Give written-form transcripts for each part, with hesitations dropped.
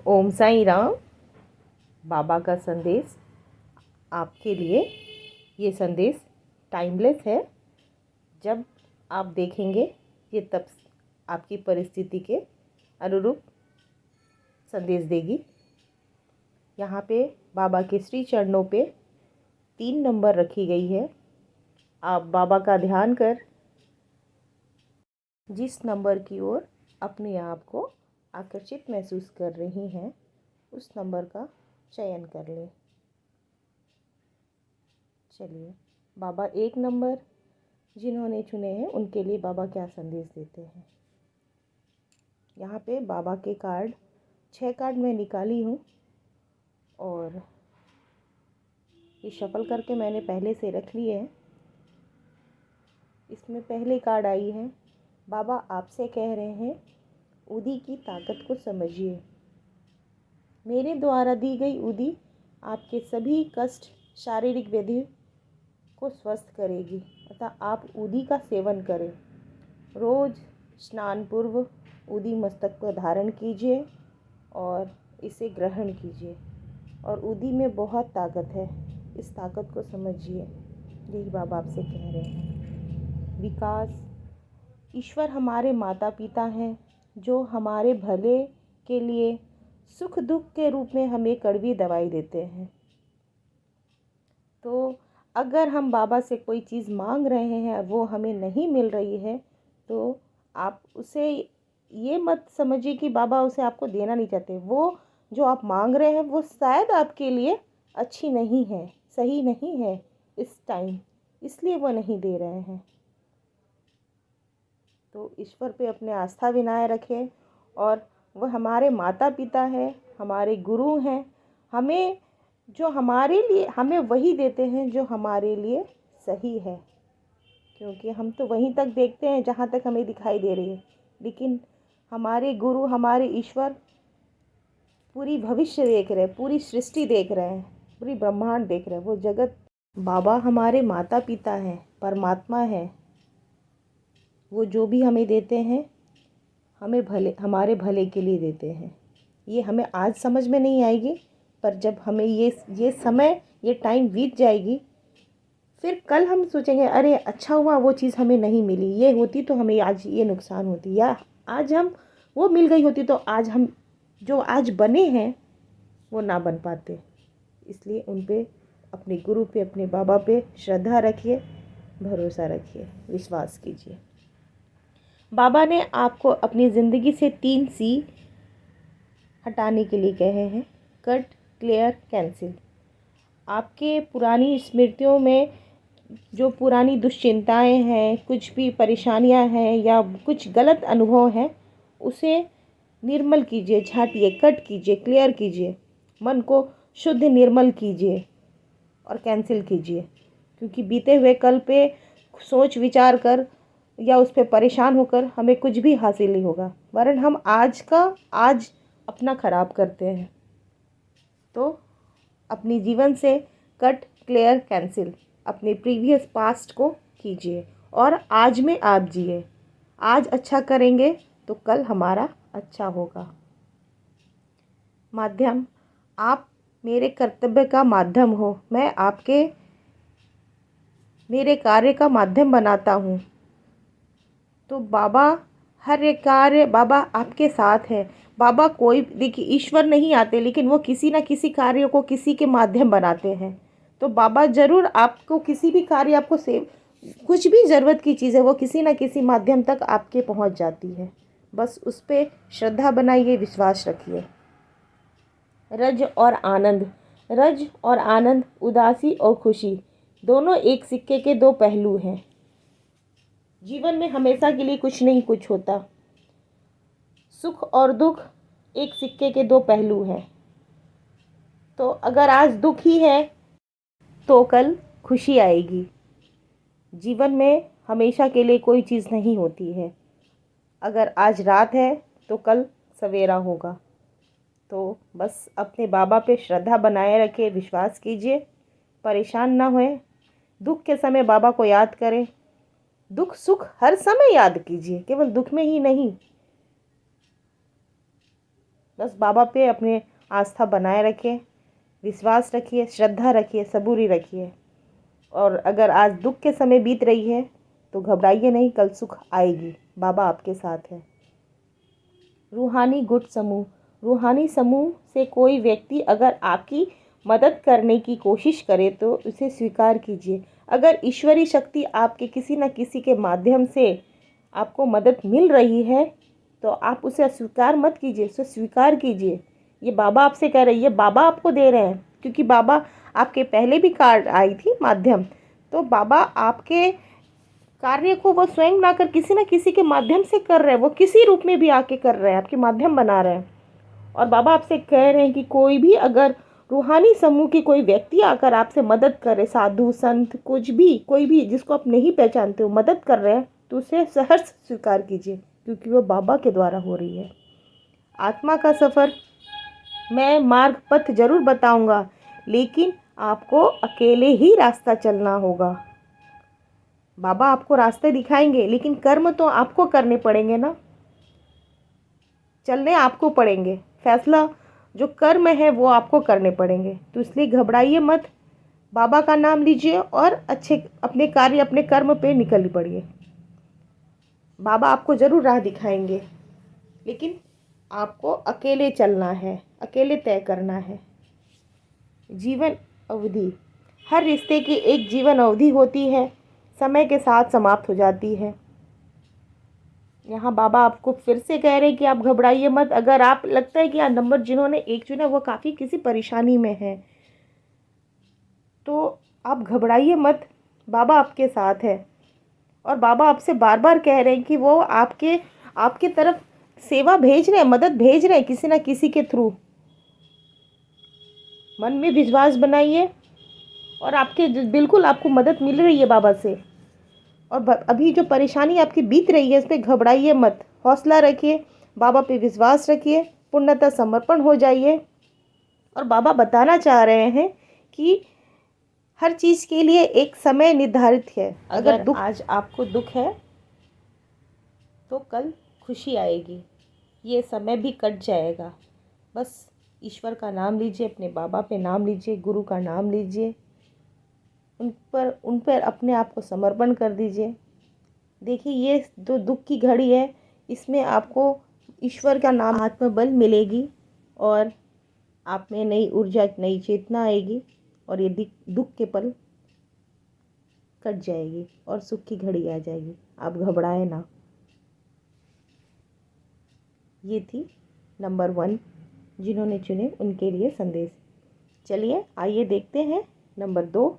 ओम साईं राम। बाबा का संदेश आपके लिए। ये संदेश टाइमलेस है। जब आप देखेंगे ये तब आपकी परिस्थिति के अनुरूप संदेश देगी। यहाँ पे बाबा के श्री चरणों पे 3 नंबर रखी गई है। आप बाबा का ध्यान कर जिस नंबर की ओर अपने आप को आकर्षित महसूस कर रही हैं उस नंबर का चयन कर लें। चलिए, बाबा 1 नंबर जिन्होंने चुने हैं उनके लिए बाबा क्या संदेश देते हैं। यहाँ पे बाबा के कार्ड 6 कार्ड मैं निकाली हूँ और ये शफल करके मैंने पहले से रख लिए हैं। इसमें पहले कार्ड आई है, बाबा आपसे कह रहे हैं उदी की ताकत को समझिए। मेरे द्वारा दी गई उदी आपके सभी कष्ट, शारीरिक व्याधि को स्वस्थ करेगी। अतः आप उदी का सेवन करें। रोज़ स्नान पूर्व उदी मस्तक पर धारण कीजिए और इसे ग्रहण कीजिए। और उदी में बहुत ताकत है, इस ताकत को समझिए। यही बाबा आपसे कह रहे हैं। विकास, ईश्वर हमारे माता पिता हैं जो हमारे भले के लिए सुख दुख के रूप में हमें कड़वी दवाई देते हैं। तो अगर हम बाबा से कोई चीज़ मांग रहे हैं वो हमें नहीं मिल रही है तो आप उसे ये मत समझिए कि बाबा उसे आपको देना नहीं चाहते। वो जो आप मांग रहे हैं वो शायद आपके लिए अच्छी नहीं है, सही नहीं है इस टाइम, इसलिए वो नहीं दे रहे हैं। तो ईश्वर पे अपने आस्था बनाए रखें और वह हमारे माता पिता हैं, हमारे गुरु हैं। हमें जो हमारे लिए हमें वही देते हैं जो हमारे लिए सही है, क्योंकि हम तो वहीं तक देखते हैं जहाँ तक हमें दिखाई दे रही है, लेकिन हमारे गुरु, हमारे ईश्वर पूरी भविष्य देख रहे हैं, पूरी सृष्टि देख रहे हैं, पूरी ब्रह्मांड देख रहे हैं, वो जगत। बाबा हमारे माता पिता हैं, परमात्मा है। वो जो भी हमें देते हैं हमें हमारे भले के लिए देते हैं। ये हमें आज समझ में नहीं आएगी, पर जब हमें ये समय, ये टाइम बीत जाएगी, फिर कल हम सोचेंगे अरे अच्छा हुआ वो चीज़ हमें नहीं मिली, ये होती तो हमें आज ये नुकसान होती, या आज हम वो मिल गई होती तो आज हम जो आज बने हैं वो ना बन पाते। इसलिए उन पे, अपने गुरु पे, अपने बाबा पे श्रद्धा रखिए, भरोसा रखिए, विश्वास कीजिए। बाबा ने आपको अपनी ज़िंदगी से 3 सी हटाने के लिए कहे हैं। Cut, clear, cancel. आपके पुरानी स्मृतियों में जो पुरानी दुश्चिंताएं हैं, कुछ भी परेशानियां हैं या कुछ गलत अनुभव हैं, उसे निर्मल कीजिए, झाटिए, कट कीजिए, क्लियर कीजिए, मन को शुद्ध निर्मल कीजिए और कैंसिल कीजिए। क्योंकि बीते हुए कल पे सोच विचार कर या उस पर परेशान होकर हमें कुछ भी हासिल नहीं होगा, वरन हम आज अपना ख़राब करते हैं। तो अपनी जीवन से कट, क्लियर, कैंसिल, अपने प्रीवियस पास्ट को कीजिए और आज में आप जिए। आज अच्छा करेंगे तो कल हमारा अच्छा होगा। माध्यम, आप मेरे कर्तव्य का माध्यम हो, मैं आपके मेरे कार्य का माध्यम बनाता हूँ। तो बाबा हर एक कार्य, बाबा आपके साथ है। बाबा कोई, देखिए, ईश्वर नहीं आते लेकिन वो किसी ना किसी कार्य को किसी के माध्यम बनाते हैं। तो बाबा ज़रूर आपको किसी भी कार्य, आपको सेव कुछ भी ज़रूरत की चीज़ है वो किसी ना किसी माध्यम तक आपके पहुंच जाती है। बस उस पर श्रद्धा बनाइए, विश्वास रखिए। रज और आनंद, रज और आनंद, उदासी और खुशी, दोनों एक सिक्के के 2 पहलू हैं। जीवन में हमेशा के लिए कुछ नहीं कुछ होता। सुख और दुख एक सिक्के के 2 पहलू हैं। तो अगर आज दुख ही है तो कल खुशी आएगी। जीवन में हमेशा के लिए कोई चीज़ नहीं होती है। अगर आज रात है तो कल सवेरा होगा। तो बस अपने बाबा पे श्रद्धा बनाए रखें, विश्वास कीजिए, परेशान ना होए। दुख के समय बाबा को याद करें। दुख सुख हर समय याद कीजिए, केवल दुख में ही नहीं। बस बाबा पे अपने आस्था बनाए रखें, विश्वास रखिए, श्रद्धा रखिए, सबूरी रखिए। और अगर आज दुख के समय बीत रही है तो घबराइए नहीं, कल सुख आएगी। बाबा आपके साथ है। रूहानी गुट समूह। रूहानी समूह से कोई व्यक्ति अगर आपकी मदद करने की कोशिश करे तो उसे स्वीकार कीजिए। अगर ईश्वरीय शक्ति आपके किसी न किसी के माध्यम से आपको मदद मिल रही है तो आप उसे अस्वीकार मत कीजिए, उसे स्वीकार कीजिए। ये बाबा आपसे कह रहे हैं, ये बाबा आपको दे रहे हैं, क्योंकि बाबा आपके पहले भी कार्ड आई थी माध्यम, तो बाबा आपके कार्य को वो स्वयं ना कर किसी न किसी के माध्यम से कर रहे हैं, वो किसी रूप में भी आके कर रहे हैं, आपके माध्यम बना रहे हैं। और बाबा आपसे कह रहे हैं कि कोई भी अगर रूहानी समूह की कोई व्यक्ति आकर आपसे मदद करे, साधु संत कुछ भी, कोई भी जिसको आप नहीं पहचानते हो मदद कर रहे हैं, तो उसे सहर्ष स्वीकार कीजिए, क्योंकि वो बाबा के द्वारा हो रही है। आत्मा का सफ़र, मैं मार्ग पथ जरूर बताऊंगा, लेकिन आपको अकेले ही रास्ता चलना होगा। बाबा आपको रास्ते दिखाएंगे, लेकिन कर्म तो आपको करने पड़ेंगे ना, चलने आपको पड़ेंगे। फैसला जो कर्म है वो आपको करने पड़ेंगे। तो इसलिए घबराइए मत, बाबा का नाम लीजिए और अच्छे अपने कार्य, अपने कर्म पे निकल पड़िए। बाबा आपको ज़रूर राह दिखाएंगे, लेकिन आपको अकेले चलना है, अकेले तय करना है। जीवन अवधि, हर रिश्ते की एक जीवन अवधि होती है, समय के साथ समाप्त हो जाती है। यहाँ बाबा आपको फिर से कह रहे हैं कि आप घबराइए मत। अगर आप लगता है कि नंबर जिन्होंने एक चुना वो काफ़ी किसी परेशानी में है, तो आप घबराइए मत, बाबा आपके साथ है। और बाबा आपसे बार बार कह रहे हैं कि वो आपके तरफ सेवा भेज रहे हैं, मदद भेज रहे हैं किसी ना किसी के थ्रू। मन में विश्वास बनाइए और बिल्कुल आपको मदद मिल रही है बाबा से। और अभी जो परेशानी आपकी बीत रही है, इस पर घबराइए मत, हौसला रखिए, बाबा पे विश्वास रखिए, पूर्णतः समर्पण हो जाइए। और बाबा बताना चाह रहे हैं कि हर चीज़ के लिए एक समय निर्धारित है। अगर आज आपको दुख है तो कल खुशी आएगी, ये समय भी कट जाएगा। बस ईश्वर का नाम लीजिए, अपने बाबा पे नाम लीजिए, गुरु का नाम लीजिए, उन पर अपने आप को समर्पण कर दीजिए। देखिए, ये जो दुख की घड़ी है, इसमें आपको ईश्वर का नाम, आत्मबल मिलेगी और आप में नई ऊर्जा, नई चेतना आएगी और ये दुख के पल कट जाएगी और सुख की घड़ी आ जाएगी। आप घबराए ना। ये थी नंबर 1 जिन्होंने चुने उनके लिए संदेश। चलिए आइए देखते हैं नंबर 2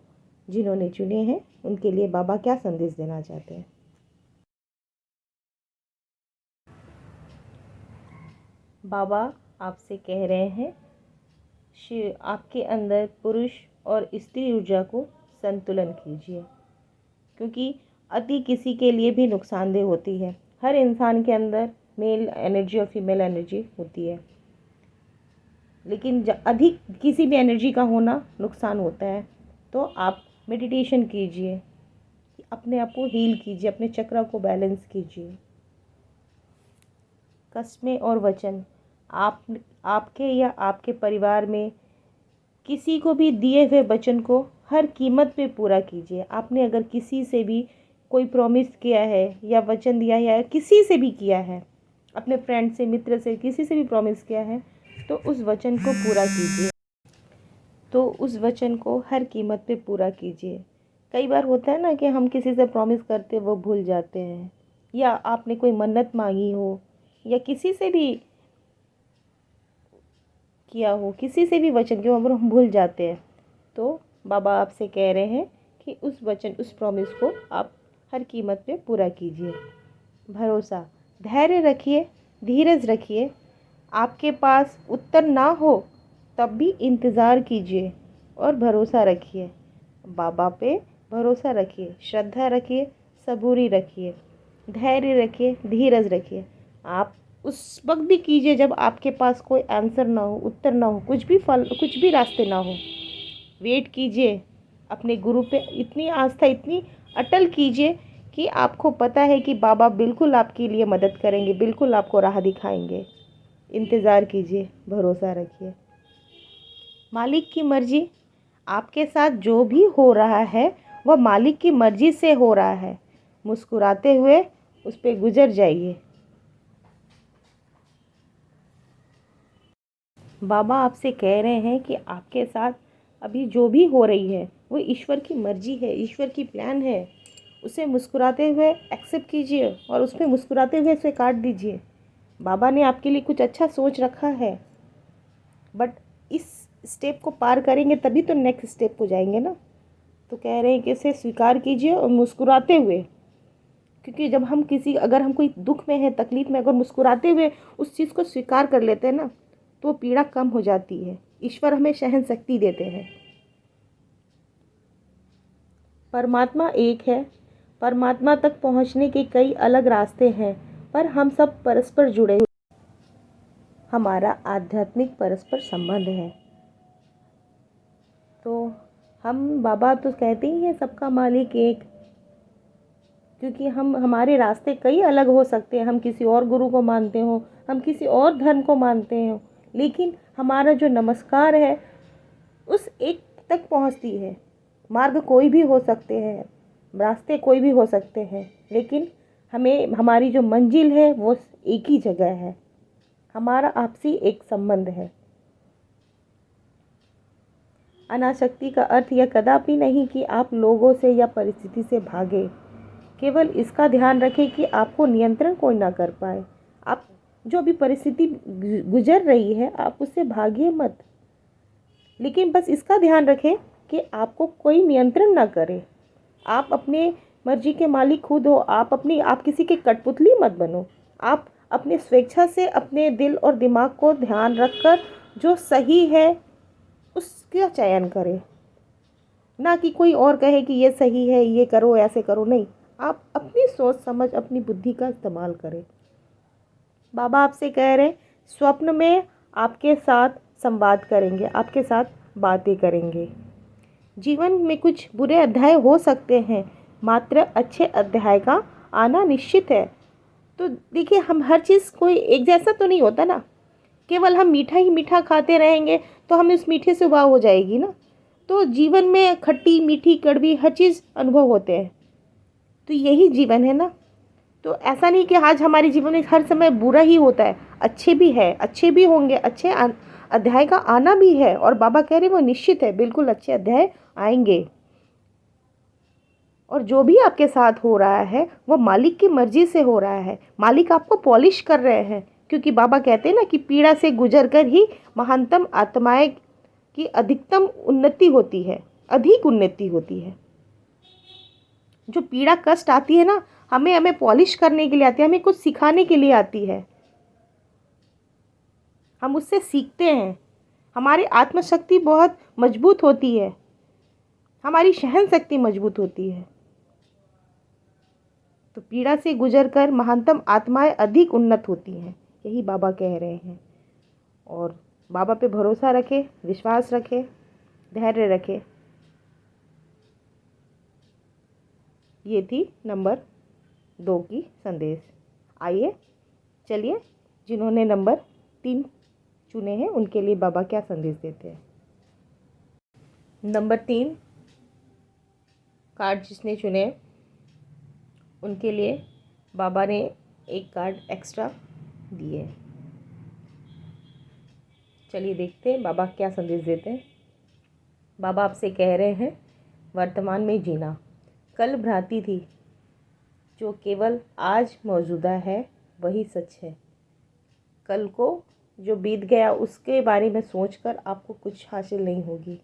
जिन्होंने चुने हैं उनके लिए बाबा क्या संदेश देना चाहते हैं। बाबा आपसे कह रहे हैं, आपके अंदर पुरुष और स्त्री ऊर्जा को संतुलन कीजिए, क्योंकि अति किसी के लिए भी नुकसानदेह होती है। हर इंसान के अंदर मेल एनर्जी और फीमेल एनर्जी होती है, लेकिन अधिक किसी भी एनर्जी का होना नुकसान होता है। तो आप मेडिटेशन कीजिए, अपने आप को हील कीजिए, अपने चक्र को बैलेंस कीजिए। कस्में और वचन, आपके या आपके परिवार में किसी को भी दिए हुए वचन को हर कीमत पे पूरा कीजिए। आपने अगर किसी से भी कोई प्रॉमिस किया है या वचन दिया है या किसी से भी किया है, अपने फ्रेंड से, मित्र से, किसी से भी प्रॉमिस किया है, तो उस वचन को पूरा कीजिए। तो उस वचन को हर कीमत पे पूरा कीजिए। कई बार होता है ना कि हम किसी से प्रॉमिस करते वो भूल जाते हैं, या आपने कोई मन्नत मांगी हो या किसी से भी किया हो, किसी से भी वचन के ऊपर हम भूल जाते हैं। तो बाबा आपसे कह रहे हैं कि उस वचन, उस प्रॉमिस को आप हर कीमत पे पूरा कीजिए। भरोसा, धैर्य रखिए, धीरज रखिए। आपके पास उत्तर ना हो तब भी इंतज़ार कीजिए और भरोसा रखिए। बाबा पे भरोसा रखिए, श्रद्धा रखिए, सबूरी रखिए, धैर्य रखिए, धीरज रखिए। आप उस वक्त भी कीजिए जब आपके पास कोई आंसर ना हो, उत्तर ना हो, कुछ भी रास्ते ना हो। वेट कीजिए, अपने गुरु पे इतनी आस्था, इतनी अटल कीजिए कि आपको पता है कि बाबा बिल्कुल आपके लिए मदद करेंगे, बिल्कुल आपको राह दिखाएंगे। इंतज़ार कीजिए, भरोसा रखिए। मालिक की मर्ज़ी, आपके साथ जो भी हो रहा है वह मालिक की मर्ज़ी से हो रहा है। मुस्कुराते हुए उस पे गुजर जाइए। बाबा आपसे कह रहे हैं कि आपके साथ अभी जो भी हो रही है वो ईश्वर की मर्ज़ी है, ईश्वर की प्लान है। उसे मुस्कुराते हुए एक्सेप्ट कीजिए और उस पर मुस्कुराते हुए उसे काट दीजिए। बाबा ने आपके लिए कुछ अच्छा सोच रखा है, बट इस स्टेप को पार करेंगे तभी तो नेक्स्ट स्टेप को जाएंगे ना। तो कह रहे हैं कि इसे स्वीकार कीजिए और मुस्कुराते हुए, क्योंकि जब हम अगर हम कोई दुख में है, तकलीफ़ में, अगर मुस्कुराते हुए उस चीज़ को स्वीकार कर लेते हैं ना, तो पीड़ा कम हो जाती है। ईश्वर हमें सहन शक्ति देते हैं। परमात्मा एक है। परमात्मा तक पहुंचने के कई अलग रास्ते हैं, पर हम सब परस्पर जुड़े हुए। हमारा आध्यात्मिक परस्पर संबंध है। तो हम बाबा तो कहते ही हैं सबका मालिक एक, क्योंकि हमारे रास्ते कई अलग हो सकते हैं। हम किसी और गुरु को मानते हो, हम किसी और धर्म को मानते हो, लेकिन हमारा जो नमस्कार है उस एक तक पहुंचती है। मार्ग कोई भी हो सकते हैं, रास्ते कोई भी हो सकते हैं, लेकिन हमारी जो मंजिल है वो एक ही जगह है। हमारा आपसी एक संबंध है। अनासक्ति का अर्थ यह कदापि नहीं कि आप लोगों से या परिस्थिति से भागे। केवल इसका ध्यान रखें कि आपको नियंत्रण कोई ना कर पाए। आप जो भी परिस्थिति गुजर रही है, आप उससे भागिए मत, लेकिन बस इसका ध्यान रखें कि आपको कोई नियंत्रण ना करे। आप अपने मर्जी के मालिक खुद हो। आप किसी के कठपुतली मत बनो। आप अपने स्वेच्छा से अपने दिल और दिमाग को ध्यान रखकर जो सही है उसका चयन करें, ना कि कोई और कहे कि ये सही है, ये करो, ऐसे करो। नहीं, आप अपनी सोच समझ, अपनी बुद्धि का इस्तेमाल करें। बाबा आपसे कह रहे हैं स्वप्न में आपके साथ संवाद करेंगे, आपके साथ बातें करेंगे। जीवन में कुछ बुरे अध्याय हो सकते हैं, मात्र अच्छे अध्याय का आना निश्चित है। तो देखिए, हम हर चीज़ कोई एक जैसा तो नहीं होता ना। केवल हम मीठा ही मीठा खाते रहेंगे तो हमें उस मीठे से उबाऊ हो जाएगी ना। तो जीवन में खट्टी मीठी कड़वी हर चीज़ अनुभव होते हैं, तो यही जीवन है ना। तो ऐसा नहीं कि आज हमारे जीवन में हर समय बुरा ही होता है, अच्छे भी है, अच्छे भी होंगे, अच्छे अध्याय का आना भी है। और बाबा कह रहे हैं वो निश्चित है, बिल्कुल अच्छे अध्याय आएंगे। और जो भी आपके साथ हो रहा है वो मालिक की मर्जी से हो रहा है। मालिक आपको पॉलिश कर रहे हैं, क्योंकि बाबा कहते हैं ना कि पीड़ा से गुजर कर ही महानतम आत्माएं की अधिकतम उन्नति होती है, अधिक उन्नति होती है। जो पीड़ा कष्ट आती है ना, हमें पॉलिश करने के लिए आती है, हमें कुछ सिखाने के लिए आती है। हम उससे सीखते हैं। हमारी आत्मशक्ति बहुत मजबूत होती है, हमारी सहन शक्ति मजबूत होती है। तो पीड़ा से गुजरकर महानतम आत्माएं अधिक उन्नत होती हैं, यही बाबा कह रहे हैं। और बाबा पे भरोसा रखें, विश्वास रखें, धैर्य रखें। ये थी नंबर 2 की संदेश। आइए चलिए, जिन्होंने नंबर 3 चुने हैं उनके लिए बाबा क्या संदेश देते हैं। नंबर 3 कार्ड जिसने चुने उनके लिए बाबा ने एक कार्ड एक्स्ट्रा दिए। चलिए देखते हैं बाबा क्या संदेश देते हैं। बाबा आपसे कह रहे हैं वर्तमान में जीना। कल भ्रांति थी, जो केवल आज मौजूदा है वही सच है। कल को जो बीत गया उसके बारे में सोचकर आपको कुछ हासिल नहीं होगी,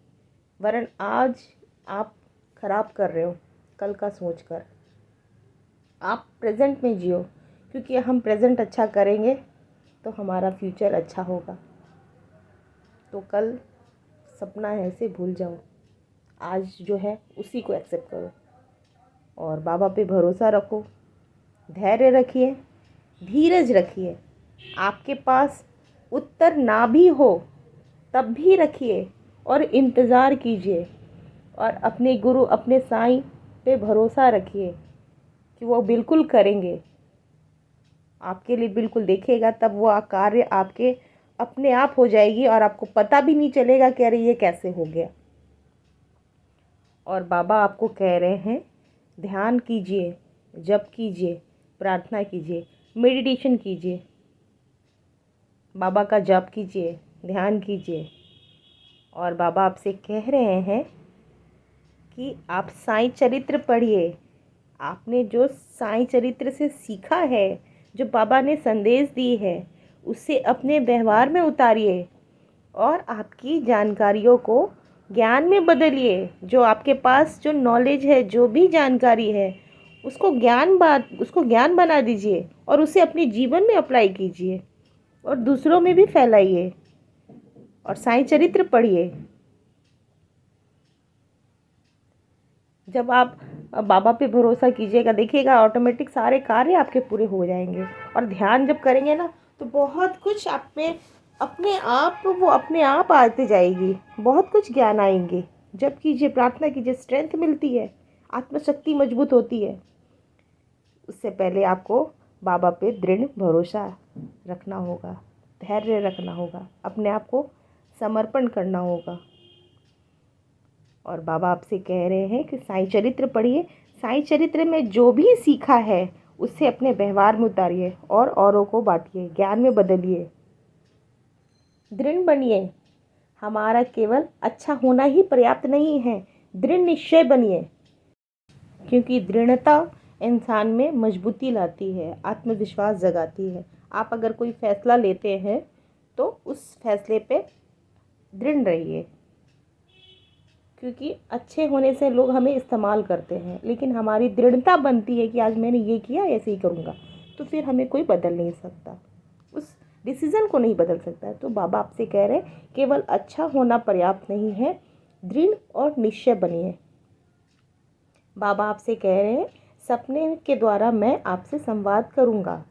वरन आज आप खराब कर रहे हो कल का सोचकर। आप प्रेजेंट में जियो, क्योंकि हम प्रेजेंट अच्छा करेंगे तो हमारा फ्यूचर अच्छा होगा। तो कल सपना है इसे भूल जाओ, आज जो है उसी को एक्सेप्ट करो और बाबा पे भरोसा रखो, धैर्य रखिए, धीरज रखिए। आपके पास उत्तर ना भी हो तब भी रखिए और इंतज़ार कीजिए और अपने गुरु, अपने साईं पे भरोसा रखिए कि वो बिल्कुल करेंगे। आपके लिए बिल्कुल देखेगा, तब वो कार्य आपके अपने आप हो जाएगी और आपको पता भी नहीं चलेगा कि अरे ये कैसे हो गया। और बाबा आपको कह रहे हैं ध्यान कीजिए, जप कीजिए, प्रार्थना कीजिए, मेडिटेशन कीजिए, बाबा का जप कीजिए, ध्यान कीजिए। और बाबा आपसे कह रहे हैं कि आप साईं चरित्र पढ़िए। आपने जो साईं चरित्र से सीखा है, जो बाबा ने संदेश दी है, उसे अपने व्यवहार में उतारिए और आपकी जानकारियों को ज्ञान में बदलिए। जो आपके पास जो नॉलेज है, जो भी जानकारी है, उसको ज्ञान बना दीजिए और उसे अपने जीवन में अप्लाई कीजिए और दूसरों में भी फैलाइए और साईं चरित्र पढ़िए। जब आप बाबा पे भरोसा कीजिएगा, देखिएगा ऑटोमेटिक सारे कार्य आपके पूरे हो जाएंगे। और ध्यान जब करेंगे ना, तो बहुत कुछ आप में अपने आप आते जाएगी, बहुत कुछ ज्ञान आएंगे। जब कीजिए, प्रार्थना कीजिए, स्ट्रेंथ मिलती है, आत्मशक्ति मजबूत होती है। उससे पहले आपको बाबा पे दृढ़ भरोसा रखना होगा, धैर्य रखना होगा, अपने आप को समर्पण करना होगा। और बाबा आपसे कह रहे हैं कि साईं चरित्र पढ़िए। साईं चरित्र में जो भी सीखा है उससे अपने व्यवहार में उतारिए और औरों को बांटिए, ज्ञान में बदलिए, दृढ़ बनिए। हमारा केवल अच्छा होना ही पर्याप्त नहीं है, दृढ़ निश्चय बनिए, क्योंकि दृढ़ता इंसान में मजबूती लाती है, आत्मविश्वास जगाती है। आप अगर कोई फैसला लेते हैं तो उस फैसले पे दृढ़ रहिए, क्योंकि अच्छे होने से लोग हमें इस्तेमाल करते हैं, लेकिन हमारी दृढ़ता बनती है कि आज मैंने ये किया, ऐसे ही करूँगा, तो फिर हमें कोई बदल नहीं सकता, उस डिसीज़न को नहीं बदल सकता। तो बाबा आपसे कह रहे हैं केवल अच्छा होना पर्याप्त नहीं है, दृढ़ और निश्चय बनिए। बाबा आपसे कह रहे हैं सपने के द्वारा मैं आपसे संवाद करूँगा।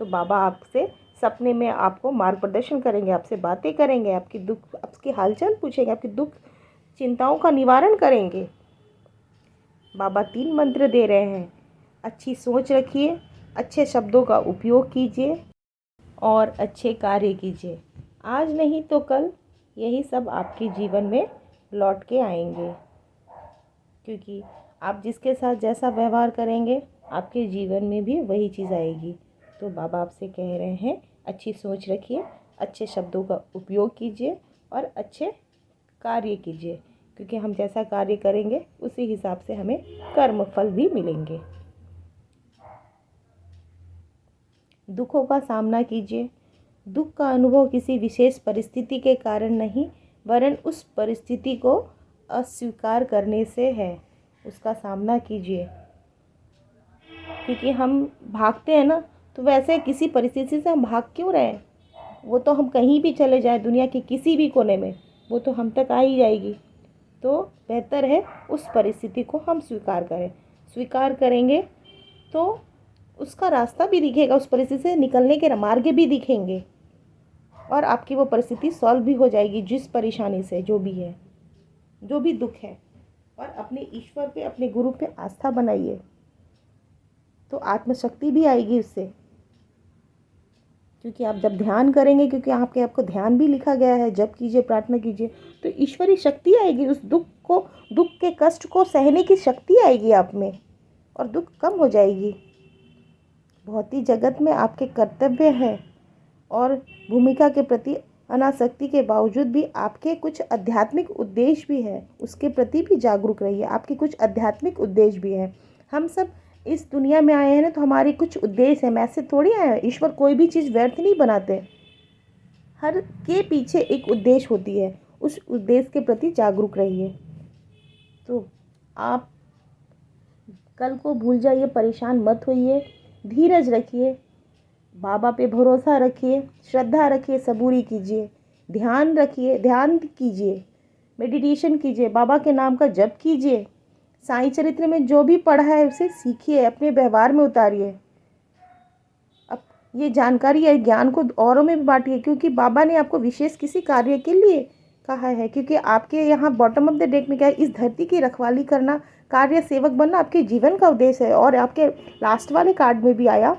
तो बाबा आपसे सपने में आपको मार्गदर्शन करेंगे, आपसे बातें करेंगे, आपकी हालचाल पूछेंगे, आपकी दुख चिंताओं का निवारण करेंगे। बाबा 3 मंत्र दे रहे हैं। अच्छी सोच रखिए, अच्छे शब्दों का उपयोग कीजिए और अच्छे कार्य कीजिए। आज नहीं तो कल यही सब आपके जीवन में लौट के आएंगे, क्योंकि आप जिसके साथ जैसा व्यवहार करेंगे आपके जीवन में भी वही चीज़ आएगी। तो बाबा आपसे कह रहे हैं अच्छी सोच रखिए, अच्छे शब्दों का उपयोग कीजिए और अच्छे कार्य कीजिए, क्योंकि हम जैसा कार्य करेंगे उसी हिसाब से हमें कर्म फल भी मिलेंगे। दुखों का सामना कीजिए। दुख का अनुभव किसी विशेष परिस्थिति के कारण नहीं, वरन उस परिस्थिति को अस्वीकार करने से है। उसका सामना कीजिए, क्योंकि हम भागते हैं ना, तो वैसे किसी परिस्थिति से हम भाग क्यों रहे हैं? वो तो हम कहीं भी चले जाए दुनिया के किसी भी कोने में, वो तो हम तक आ ही जाएगी। तो बेहतर है उस परिस्थिति को हम स्वीकार करें। स्वीकार करेंगे तो उसका रास्ता भी दिखेगा, उस परिस्थिति से निकलने के मार्ग भी दिखेंगे और आपकी वो परिस्थिति सॉल्व भी हो जाएगी, जिस परेशानी से जो भी है, जो भी दुख है। और अपने ईश्वर पे, अपने गुरु पे आस्था बनाइए, तो आत्मशक्ति भी आएगी उससे। क्योंकि आप जब ध्यान करेंगे, क्योंकि आपको ध्यान भी लिखा गया है, जप कीजिए, प्रार्थना कीजिए, तो ईश्वरीय शक्ति आएगी। उस दुख के कष्ट को सहने की शक्ति आएगी आप में और दुख कम हो जाएगी। भौतिक जगत में आपके कर्तव्य हैं और भूमिका के प्रति अनासक्ति के बावजूद भी आपके कुछ आध्यात्मिक उद्देश्य भी है, उसके प्रति भी जागरूक रहिए। आपके कुछ आध्यात्मिक उद्देश्य भी हैं। हम सब इस दुनिया में आए हैं ना, तो हमारे कुछ उद्देश्य हैं, ऐसे थोड़ी आए हैं। ईश्वर कोई भी चीज़ व्यर्थ नहीं बनाते, हर के पीछे एक उद्देश्य होती है, उस उद्देश्य के प्रति जागरूक रहिए। तो आप कल को भूल जाइए, परेशान मत होइए, धीरज रखिए, बाबा पे भरोसा रखिए, श्रद्धा रखिए, सबूरी कीजिए, ध्यान रखिए, ध्यान कीजिए, मेडिटेशन कीजिए, बाबा के नाम का जप कीजिए, साईं चरित्र में जो भी पढ़ा है उसे सीखिए, अपने व्यवहार में उतारिए। अब ये जानकारी या ज्ञान को औरों में भी बांटिए, क्योंकि बाबा ने आपको विशेष किसी कार्य के लिए कहा है। क्योंकि आपके यहाँ बॉटम ऑफ द डेक में क्या है, इस धरती की रखवाली करना, कार्य सेवक बनना आपके जीवन का उद्देश्य है। और आपके लास्ट वाले कार्ड में भी आया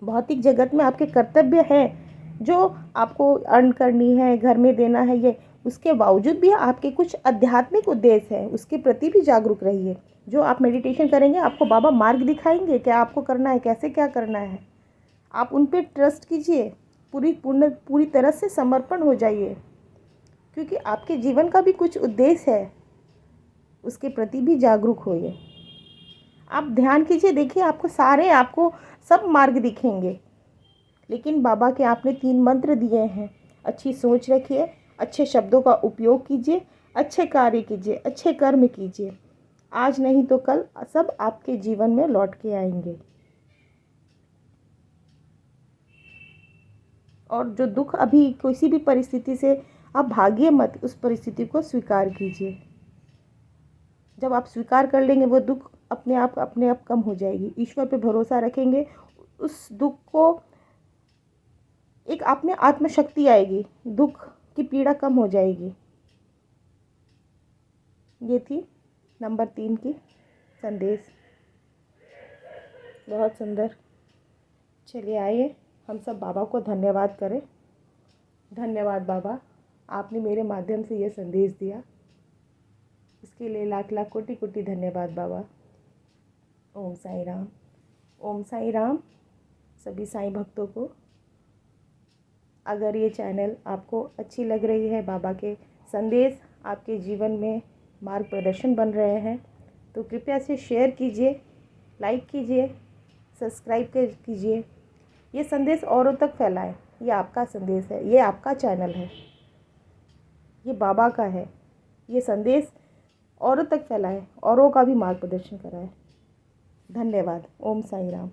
भौतिक जगत में आपके कर्तव्य हैं जो आपको अर्न करनी है, घर में देना है, ये उसके बावजूद भी आपके कुछ आध्यात्मिक उद्देश्य है, उसके प्रति भी जागरूक रहिए। जो आप मेडिटेशन करेंगे आपको बाबा मार्ग दिखाएंगे क्या आपको करना है, कैसे क्या करना है। आप उन पे ट्रस्ट कीजिए, पूरी तरह से समर्पण हो जाइए, क्योंकि आपके जीवन का भी कुछ उद्देश्य है, उसके प्रति भी जागरूक होइए। आप ध्यान कीजिए, देखिए आपको सब मार्ग दिखेंगे। लेकिन बाबा के आपने 3 मंत्र दिए हैं। अच्छी सोच रखिए, अच्छे शब्दों का उपयोग कीजिए, अच्छे कार्य कीजिए, अच्छे कर्म कीजिए। आज नहीं तो कल सब आपके जीवन में लौट के आएंगे। और जो दुख अभी किसी भी परिस्थिति से आप भागिए मत, उस परिस्थिति को स्वीकार कीजिए। जब आप स्वीकार कर लेंगे वो दुख अपने आप कम हो जाएगी। ईश्वर पे भरोसा रखेंगे, उस दुख को एक आप में आत्मशक्ति आएगी, दुख की पीड़ा कम हो जाएगी। ये थी नंबर 3 की संदेश। बहुत सुंदर। चलिए आइए हम सब बाबा को धन्यवाद करें। धन्यवाद बाबा, आपने मेरे माध्यम से ये संदेश दिया, इसके लिए लाख लाख कोटि कोटि धन्यवाद बाबा। ओम साई राम। ओम साई राम। सभी साईं भक्तों को, अगर ये चैनल आपको अच्छी लग रही है, बाबा के संदेश आपके जीवन में मार्ग प्रदर्शन बन रहे हैं, तो कृपया से शेयर कीजिए, लाइक कीजिए, सब्सक्राइब कीजिए। ये संदेश औरों तक फैलाएं। ये आपका संदेश है, ये आपका चैनल है, ये बाबा का है। ये संदेश औरों तक फैलाएं, औरों का भी मार्ग प्रदर्शन कराएं। धन्यवाद। ओम साई राम।